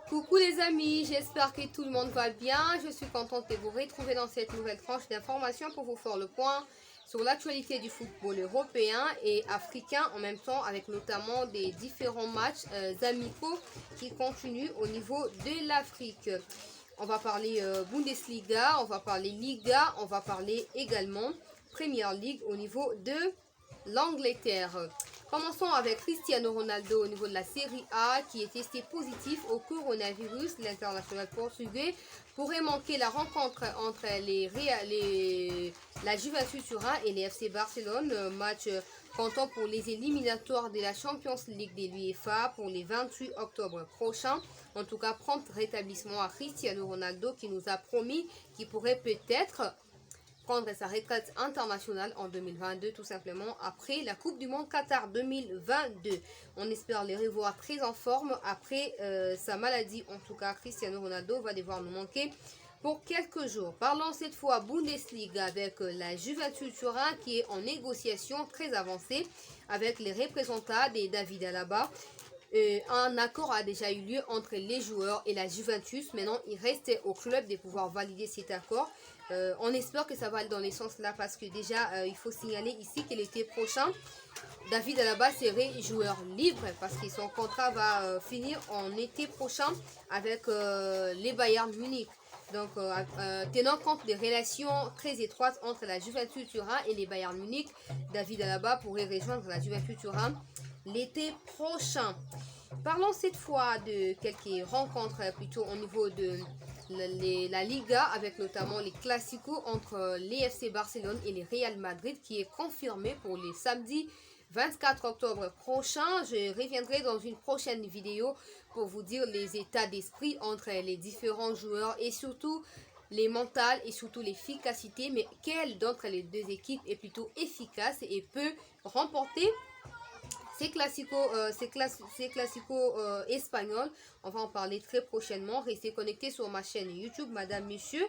Coucou les amis, j'espère que tout le monde va bien. Je suis contente de vous retrouver dans cette nouvelle tranche d'informations pour vous faire le point sur l'actualité du football européen et africain en même temps, avec notamment des différents matchs amicaux qui continuent au niveau de l'Afrique. On va parler Bundesliga, on va parler Liga, on va parler également Premier League au niveau de l'Angleterre. Commençons avec Cristiano Ronaldo au niveau de la Série A qui est testé positif au coronavirus. L'international portugais pourrait manquer la rencontre entre la Juventus Turin et les FC Barcelone. Match comptant pour les éliminatoires de la Champions League de l'UEFA pour les 28 octobre prochain. En tout cas, prompt rétablissement à Cristiano Ronaldo qui nous a promis qu'il pourrait peut-être prendre sa retraite internationale en 2022, tout simplement après la Coupe du Monde Qatar 2022. On espère les revoir très en forme après sa maladie. En tout cas, Cristiano Ronaldo va devoir nous manquer pour quelques jours. Parlons cette fois Bundesliga avec la Juventus Turin qui est en négociation très avancée avec les représentants de David Alaba. Un accord a déjà eu lieu entre les joueurs et la Juventus. Maintenant, il reste au club de pouvoir valider cet accord. On espère que ça va aller dans les sens là parce que déjà, il faut signaler ici que l'été prochain, David Alaba serait joueur libre parce que son contrat va finir en été prochain avec les Bayern Munich. Donc, tenant compte des relations très étroites entre la Juventus Turin et les Bayern Munich, David Alaba pourrait rejoindre la Juventus Turin l'été prochain. Parlons cette fois de quelques rencontres plutôt au niveau de la Liga avec notamment les Clasico entre les FC Barcelone et les Real Madrid qui est confirmé pour les samedis 24 octobre prochain. Je reviendrai dans une prochaine vidéo pour vous dire les états d'esprit entre les différents joueurs et surtout les mentales et surtout l'efficacité, mais quelle d'entre les deux équipes est plutôt efficace et peut remporter ces classicos espagnols. On va en parler très prochainement. Restez connectés sur ma chaîne YouTube, Madame, Monsieur.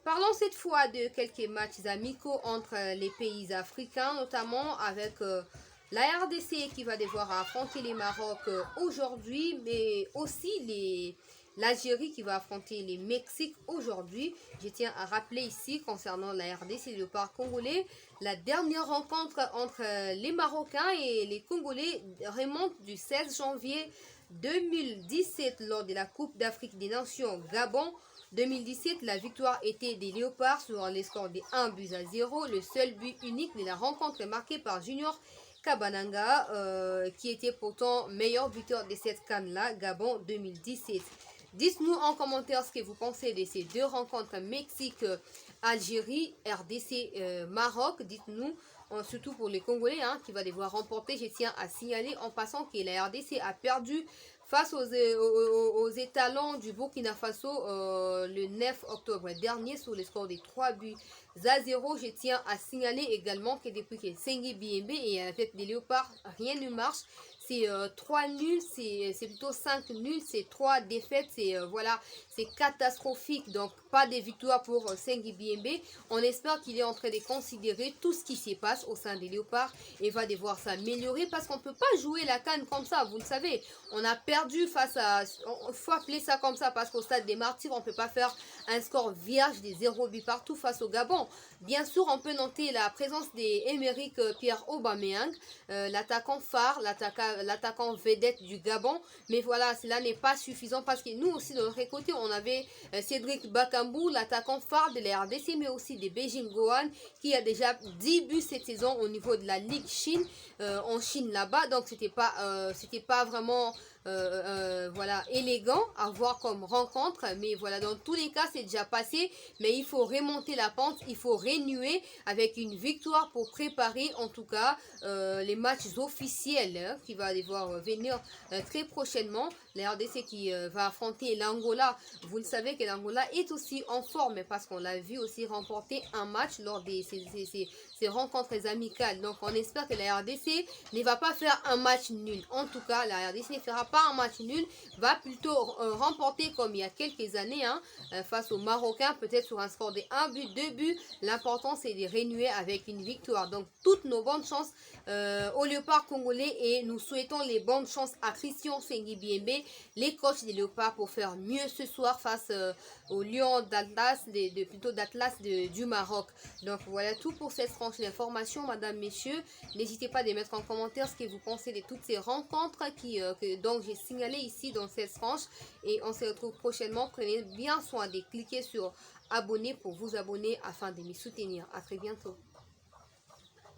Parlons cette fois de quelques matchs amicaux entre les pays africains, notamment avec la RDC qui va devoir affronter les Maroc aujourd'hui, mais aussi l'Algérie qui va affronter les Mexique aujourd'hui. Je tiens à rappeler ici, concernant la RDC et le parc congolais, la dernière rencontre entre les Marocains et les Congolais remonte du 16 janvier 2017 lors de la Coupe d'Afrique des Nations Gabon. 2017, la victoire était des Léopards sur les scores de 1-0. Le seul but unique de la rencontre est marqué par Junior Kabananga, qui était pourtant meilleur buteur de cette CAN-là, Gabon 2017. Dites-nous en commentaire ce que vous pensez de ces deux rencontres Mexique, Algérie, RDC, Maroc. Dites-nous, surtout pour les Congolais qui va devoir remporter. Je tiens à signaler en passant que la RDC a perdu face aux étalons du Burkina Faso le 9 octobre dernier sur le score de 3-0. Je tiens à signaler également que depuis que Sengi Biembe est à la tête des Léopards, rien ne marche. C'est 3 nuls, c'est plutôt 5 nuls, c'est 3 défaites, voilà, c'est catastrophique. Donc pas de victoire pour Sengi Biembe. On espère qu'il est en train de considérer tout ce qui se passe au sein des Léopards et va devoir s'améliorer parce qu'on ne peut pas jouer la CAN comme ça, vous le savez. On a perdu face à... Il faut appeler ça comme ça parce qu'au stade des Martyrs, on ne peut pas faire un score vierge des 0 buts partout face au Gabon. Bien sûr, on peut noter la présence d'Emerick Pierre Aubameyang, l'attaquant phare, l'attaquant vedette du Gabon. Mais voilà, cela n'est pas suffisant parce que nous aussi, de notre côté, on avait Cédric Bakambu, l'attaquant phare de la RDC, mais aussi de Beijing Gohan, qui a déjà 10 buts cette saison au niveau de la Ligue Chine, en Chine là-bas. Donc, c'était pas vraiment... voilà, élégant à voir comme rencontre, mais voilà, dans tous les cas c'est déjà passé, mais il faut remonter la pente, il faut renouer avec une victoire pour préparer en tout cas les matchs officiels qui va devoir venir très prochainement. La RDC qui va affronter l'Angola. Vous le savez que l'Angola est aussi en forme parce qu'on l'a vu aussi remporter un match lors de ces rencontres amicales. Donc on espère que la RDC ne va pas faire un match nul. En tout cas, la RDC ne fera pas un match nul, va plutôt remporter comme il y a quelques années face aux Marocains, peut-être sur un score de 1 but, 2 buts. L'important c'est de renouer avec une victoire. Donc toutes nos bonnes chances aux Léopards congolais et nous souhaitons les bonnes chances à Christian Fengi Biembe, les coachs des Léopards, pour faire mieux ce soir face aux Lions d'Atlas, plutôt d'Atlas du Maroc. Donc voilà tout pour cette tranche d'information, madame, messieurs. N'hésitez pas à mettre en commentaire ce que vous pensez de toutes ces rencontres donc j'ai signalé ici dans cette tranche. Et on se retrouve prochainement. Prenez bien soin de cliquer sur abonner pour vous abonner afin de me soutenir. À très bientôt.